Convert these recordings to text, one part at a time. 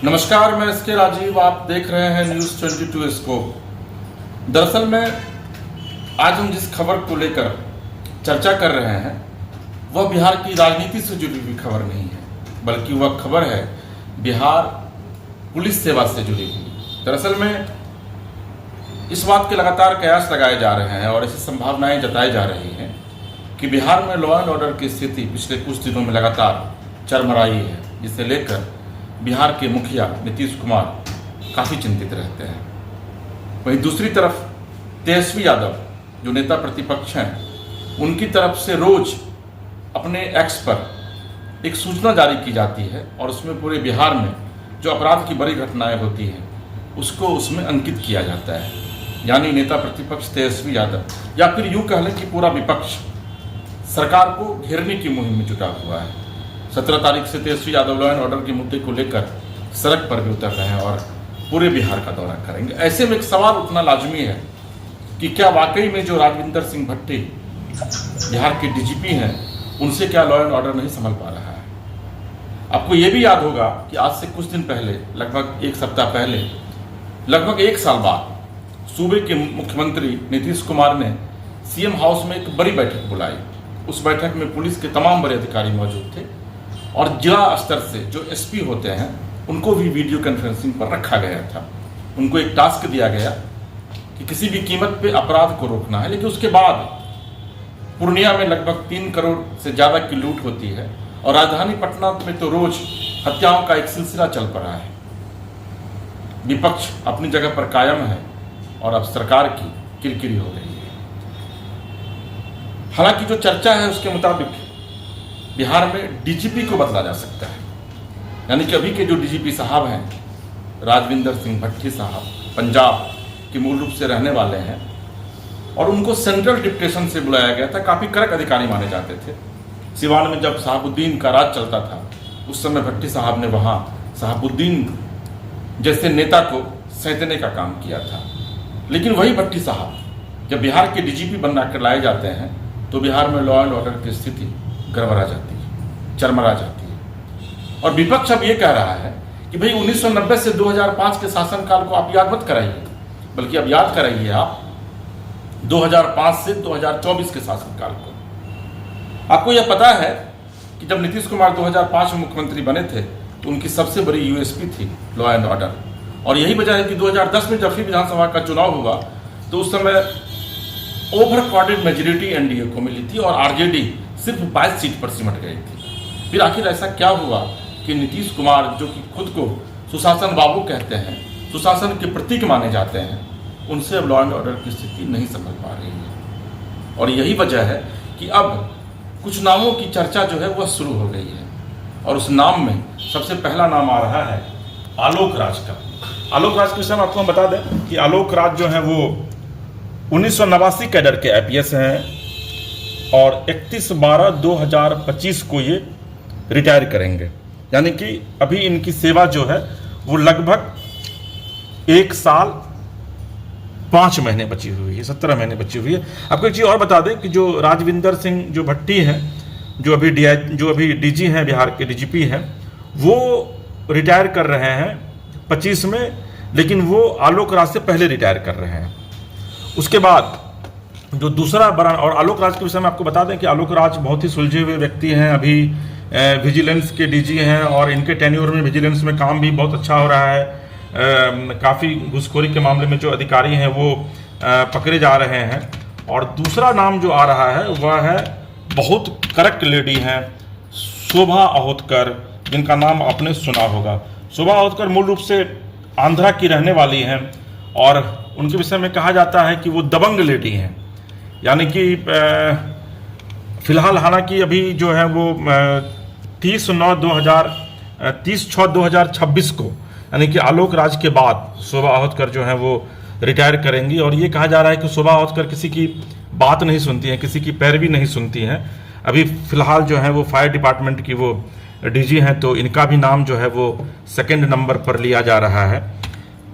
नमस्कार, मैं एसके राजीव। आप देख रहे हैं न्यूज़ 22 स्कोप। दरअसल में आज हम जिस खबर को लेकर चर्चा कर रहे हैं वह बिहार की राजनीति से जुड़ी हुई खबर नहीं है, बल्कि वह खबर है बिहार पुलिस सेवा से जुड़ी हुई। दरअसल में इस बात के लगातार कयास लगाए जा रहे हैं और ऐसी संभावनाएं जताई जा रही हैं कि बिहार में लॉ एंड ऑर्डर की स्थिति पिछले कुछ दिनों में लगातार चरमराई है, जिसे लेकर बिहार के मुखिया नीतीश कुमार काफ़ी चिंतित रहते हैं। वहीं दूसरी तरफ तेजस्वी यादव जो नेता प्रतिपक्ष हैं, उनकी तरफ से रोज अपने एक्स पर एक सूचना जारी की जाती है और उसमें पूरे बिहार में जो अपराध की बड़ी घटनाएं होती हैं उसको उसमें अंकित किया जाता है। यानी नेता प्रतिपक्ष तेजस्वी यादव या फिर यूँ कह लें कि पूरा विपक्ष सरकार को घेरने की मुहिम में जुटा हुआ है। 17 तारीख से Tejashwi Yadav law and order के मुद्दे को लेकर सड़क पर भी उतर रहे हैं और पूरे बिहार का दौरा करेंगे। ऐसे में एक सवाल उठना लाजमी है कि क्या वाकई में जो राजविंदर सिंह भट्टी बिहार के डीजीपी हैं, उनसे क्या लॉ एंड ऑर्डर नहीं संभल पा रहा है। आपको ये भी याद होगा कि आज से कुछ दिन पहले, लगभग एक सप्ताह पहले, लगभग एक साल बाद सूबे के मुख्यमंत्री नीतीश कुमार ने सीएम हाउस में एक बड़ी बैठक बुलाई। उस बैठक में पुलिस के तमाम बड़े अधिकारी मौजूद थे और जिला स्तर से जो एसपी होते हैं उनको भी वीडियो कॉन्फ्रेंसिंग पर रखा गया था। उनको एक टास्क दिया गया कि किसी भी कीमत पे अपराध को रोकना है। लेकिन उसके बाद पूर्णिया में लगभग 3 करोड़ से ज़्यादा की लूट होती है और राजधानी पटना में तो रोज हत्याओं का एक सिलसिला चल पड़ा है। विपक्ष अपनी जगह पर कायम है और अब सरकार की किरकिरी हो रही है। हालांकि जो चर्चा है उसके मुताबिक बिहार में डीजीपी को बदला जा सकता है। यानी कि अभी के जो डीजीपी साहब हैं, राजविंदर सिंह भट्टी साहब, पंजाब के मूल रूप से रहने वाले हैं और उनको सेंट्रल डिप्टेशन से बुलाया गया था। काफ़ी कड़क अधिकारी माने जाते थे। सिवान में जब शहाबुद्दीन का राज चलता था उस समय भट्टी साहब ने वहाँ शहाबुद्दीन जैसे नेता को सैंतने का काम किया था। लेकिन वही भट्टी साहब जब बिहार के डीजीपी बना कर लाए जाते हैं तो बिहार में लॉ एंड ऑर्डर की स्थिति गड़बड़ा जाती है, चरमरा जाती है। और विपक्ष अब ये कह रहा है कि भाई 1990 से 2005 के शासनकाल को आप याद मत कराइए, बल्कि अब याद कराइए आप 2005 से 2024 के शासनकाल को। आपको यह पता है कि जब नीतीश कुमार 2005 में मुख्यमंत्री बने थे तो उनकी सबसे बड़ी यूएसपी थी लॉ एंड ऑर्डर। और यही वजह है कि 2010 में जब फिर विधानसभा का चुनाव हुआ तो उस समय ओवर क्राउडेड मेजोरिटी एनडीए को मिली थी और आरजेडी सिर्फ 22 सीट पर सिमट गई थी। फिर आखिर ऐसा क्या हुआ कि नीतीश कुमार, जो कि खुद को सुशासन बाबू कहते हैं, सुशासन के प्रतीक माने जाते हैं, उनसे अब लॉ एंड ऑर्डर की स्थिति नहीं संभल पा रही है। और यही वजह है कि अब कुछ नामों की चर्चा जो है वह शुरू हो गई है और उस नाम में सबसे पहला नाम आ रहा है आलोक राज का। आलोक राज के विषय में आपको हम बता दें कि आलोक राज जो है वो 1989 कैडर के आईपीएस हैं और 31/12/2025 को ये रिटायर करेंगे। यानी कि अभी इनकी सेवा जो है वो लगभग 1 साल 5 महीने बची हुई है, 17 महीने बची हुई है। आपको एक चीज़ और बता दें कि जो राजविंदर सिंह जो भट्टी हैं, जो अभी डीजी हैं, बिहार के डीजीपी हैं, वो रिटायर कर रहे हैं 25 में, लेकिन वो आलोक राज से पहले रिटायर कर रहे हैं। उसके बाद जो दूसरा बड़ा, और आलोक राज के विषय में आपको बता दें कि आलोक राज बहुत ही सुलझे हुए व्यक्ति हैं। अभी विजिलेंस के डीजी हैं और इनके टेन्योर में विजिलेंस में काम भी बहुत अच्छा हो रहा है। काफ़ी घूसखोरी के मामले में जो अधिकारी हैं वो पकड़े जा रहे हैं। और दूसरा नाम जो आ रहा है वह है, बहुत करेक्ट लेडी हैं, शोभा अहोतकर, जिनका नाम आपने सुना होगा। शोभा अहोतकर मूल रूप से आंध्रा की रहने वाली हैं और उनके विषय में कहा जाता है कि वो दबंग लेडी हैं। यानी कि फिलहाल, हालांकि अभी जो है वो 30/6/2026 को, यानी कि आलोक राज के बाद शोभा अहोतकर जो है वो रिटायर करेंगी। और ये कहा जा रहा है कि शोभा अहोतकर किसी की बात नहीं सुनती हैं, किसी की पैरवी नहीं सुनती हैं। अभी फिलहाल जो है वो फायर डिपार्टमेंट की वो डीजी हैं, तो इनका भी नाम जो है वो 2nd नंबर पर लिया जा रहा है।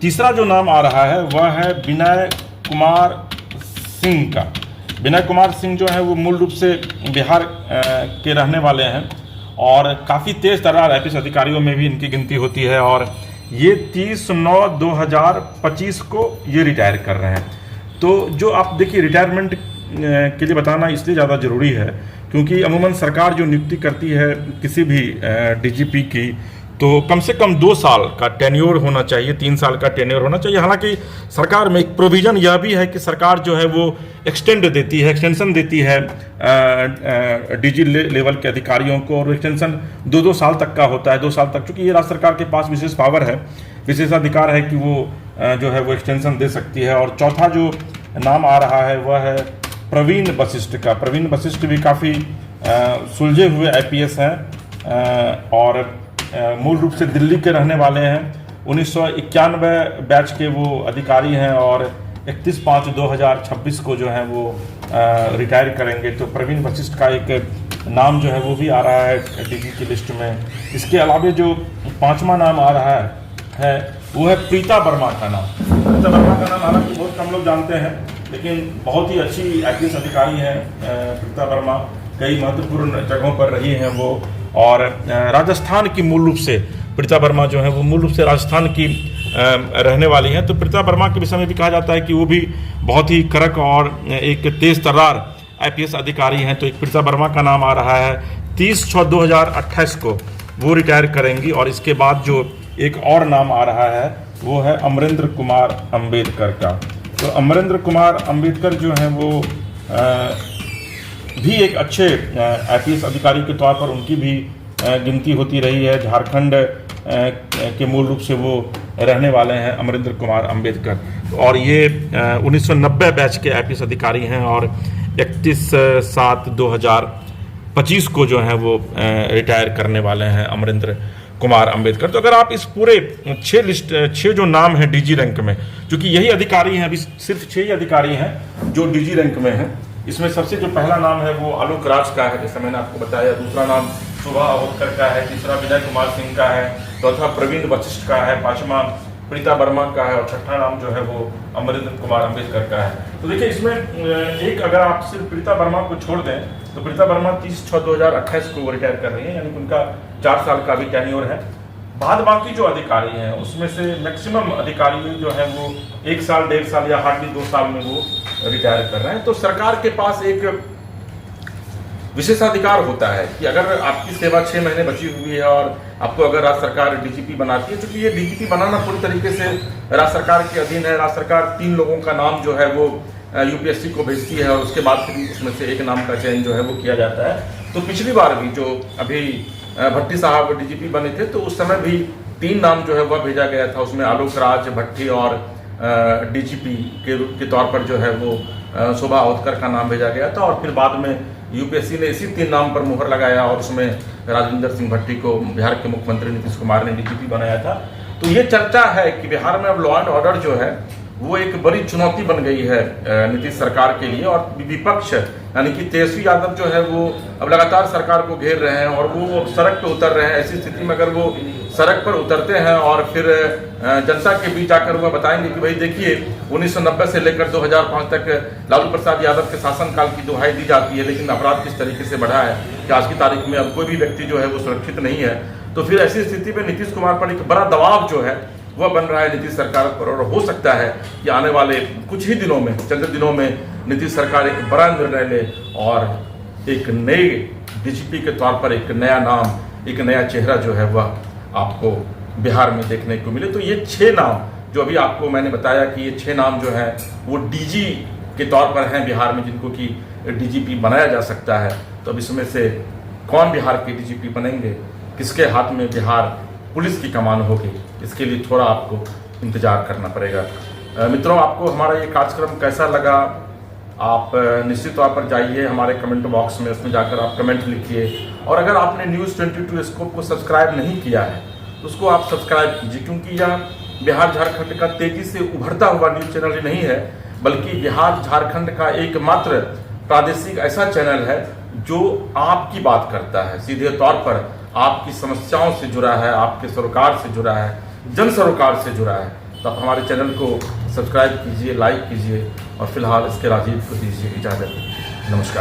तीसरा जो नाम आ रहा है वह है विनय कुमार सिंह का। विनय कुमार सिंह जो है वो मूल रूप से बिहार के रहने वाले हैं और काफ़ी तेज़ तर्रार आईपीएस अधिकारियों में भी इनकी गिनती होती है और ये 30/9/2025 को ये रिटायर कर रहे हैं। तो जो आप देखिए रिटायरमेंट के लिए बताना इसलिए ज़्यादा ज़रूरी है क्योंकि अमूमन सरकार जो नियुक्ति करती है किसी भी डीजीपी की, तो कम से कम 2 साल का टेन्योर होना चाहिए, 3 साल का टेन्योर होना चाहिए। हालांकि सरकार में एक प्रोविज़न यह भी है कि सरकार जो है वो एक्सटेंशन देती है डीजी लेवल के अधिकारियों को, और एक्सटेंशन 2-2 साल तक का होता है, 2 साल तक। चूँकि ये राज्य सरकार के पास विशेष पावर है, विशेषाधिकार है कि वो जो है वो एक्सटेंशन दे सकती है। और चौथा जो नाम आ रहा है वह है प्रवीण वशिष्ठ का। प्रवीण वशिष्ठ भी काफ़ी सुलझे हुए आईपीएस हैं और मूल रूप से दिल्ली के रहने वाले हैं। 1991 बैच के वो अधिकारी हैं और 31/5/2026 को जो है वो रिटायर करेंगे। तो प्रवीण वशिष्ठ का एक नाम जो है वो भी आ रहा है डीजी की लिस्ट में। इसके अलावा जो 5वां नाम आ रहा है वो है प्रीता वर्मा का नाम। प्रीता वर्मा का नाम हालांकि बहुत कम लोग जानते हैं, लेकिन बहुत ही अच्छी आईपीएस अधिकारी हैं प्रीता वर्मा। कई महत्वपूर्ण जगहों पर रही हैं वो, और राजस्थान की मूल रूप से प्रीता वर्मा जो है वो मूल रूप से राजस्थान की रहने वाली हैं। तो प्रीता वर्मा के विषय में भी कहा जाता है कि वो भी बहुत ही कड़क और एक तेज तर्रार आईपीएस अधिकारी हैं। तो एक प्रीता वर्मा का नाम आ रहा है। 30/6/2028 को वो रिटायर करेंगी। और इसके बाद जो एक और नाम आ रहा है वो है अमरेंद्र कुमार अंबेडकर का। तो अमरेंद्र कुमार अंबेडकर जो हैं वो भी एक अच्छे आईपीएस अधिकारी के तौर पर उनकी भी गिनती होती रही है। झारखंड के मूल रूप से वो रहने वाले हैं अमरेंद्र कुमार अंबेडकर, और ये 1990 बैच के आईपीएस अधिकारी हैं और 31/7/2025 को जो है वो रिटायर करने वाले हैं अमरेंद्र कुमार अंबेडकर। तो अगर आप इस पूरे 6 जो नाम हैं डीजी रैंक में, क्योंकि यही अधिकारी हैं, अभी सिर्फ 6 ही अधिकारी हैं जो डीजी रैंक में हैं। इसमें सबसे जो पहला नाम है वो आलोक राज का है, जैसे मैंने आपको बताया। दूसरा नाम शोभा अवोदकर का है। तीसरा विजय कुमार सिंह का है। चौथा प्रवीण वशिष्ठ का है। 5वां प्रीता वर्मा का है और 6ठा नाम जो है वो अमरेंद्र कुमार अंबेडकर का है। तो देखिए इसमें एक अगर आप सिर्फ प्रीता वर्मा को छोड़ दें तो प्रीता वर्मा 30/6/2028 को रिटायर कर रही है, यानी उनका 4 साल का भी टेन्योर है। बाद बाकी जो अधिकारी हैं उसमें से मैक्सिमम अधिकारी जो है वो 1 साल 1.5 साल या हार्डली 2 साल में वो रिटायर कर रहे हैं। तो सरकार के पास एक विशेषाधिकार होता है कि अगर आपकी सेवा 6 महीने बची हुई है और आपको अगर राज्य सरकार डीजीपी बनाती है, क्योंकि ये डीजीपी बनाना पूरी तरीके से राज्य सरकार के अधीन है। राज्य सरकार 3 लोगों का नाम जो है वो यूपीएससी को भेजती है और उसके बाद फिर उसमें से एक नाम का चयन जो है वो किया जाता है। तो पिछली बार भी जो अभी भट्टी साहब डीजीपी बने थे तो उस समय भी 3 नाम जो है वह भेजा गया था। उसमें आलोक राज, भट्टी और डीजीपी के तौर पर जो है वो शोभा अवोदकर का नाम भेजा गया था। और फिर बाद में यूपीएससी ने इसी 3 नाम पर मुहर लगाया और उसमें राजेंद्र सिंह भट्टी को बिहार के मुख्यमंत्री नीतीश कुमार ने डीजीपी बनाया था। तो ये चर्चा है कि बिहार में अब लॉ एंड ऑर्डर जो है वो एक बड़ी चुनौती बन गई है नीतीश सरकार के लिए। और विपक्ष यानी कि तेजस्वी यादव जो है वो अब लगातार सरकार को घेर रहे हैं और वो अब सड़क पर उतर रहे हैं। ऐसी स्थिति में अगर वो सड़क पर उतरते हैं और फिर जनता के बीच आकर वह बताएंगे कि भाई देखिए 1990 से लेकर 2005 तक लालू प्रसाद यादव के शासनकाल की दुहाई दी जाती है, लेकिन अपराध किस तरीके से बढ़ा है कि आज की तारीख में अब कोई भी व्यक्ति जो है वो सुरक्षित नहीं है। तो फिर ऐसी स्थिति में नीतीश कुमार पर एक बड़ा दबाव जो है वह बन रहा है नीतीश सरकार पर। और हो सकता है कि आने वाले कुछ ही दिनों में, चंद दिनों में नीतीश सरकार एक बड़ा निर्णय ले और एक नए डीजीपी के तौर पर एक नया नाम, एक नया चेहरा जो है वह आपको बिहार में देखने को मिले। तो ये 6 नाम जो अभी आपको मैंने बताया कि ये 6 नाम जो है वो डीजी के तौर पर हैं बिहार में, जिनको कि डीजीपी बनाया जा सकता है। तो अब इसमें से कौन बिहार के डीजीपी बनेंगे, किसके हाथ में बिहार पुलिस की कमान होगी, इसके लिए थोड़ा आपको इंतजार करना पड़ेगा। मित्रों, आपको हमारा ये कार्यक्रम कैसा लगा आप निश्चित तौर पर जाइए हमारे कमेंट बॉक्स में, उसमें जाकर आप कमेंट लिखिए। और अगर आपने न्यूज़ 22 स्कोप को सब्सक्राइब नहीं किया है तो उसको आप सब्सक्राइब कीजिए, क्योंकि यह बिहार झारखंड का तेजी से उभरता हुआ न्यूज़ चैनल ही नहीं है, बल्कि बिहार झारखंड का एकमात्र प्रादेशिक ऐसा चैनल है जो आपकी बात करता है, सीधे तौर पर आपकी समस्याओं से जुड़ा है, आपके सरोकार से जुड़ा है, जन सरोकार से जुड़ा है। तो आप हमारे चैनल को सब्सक्राइब कीजिए, लाइक कीजिए और फिलहाल इसके राजीव को दीजिए इजाज़त। नमस्कार।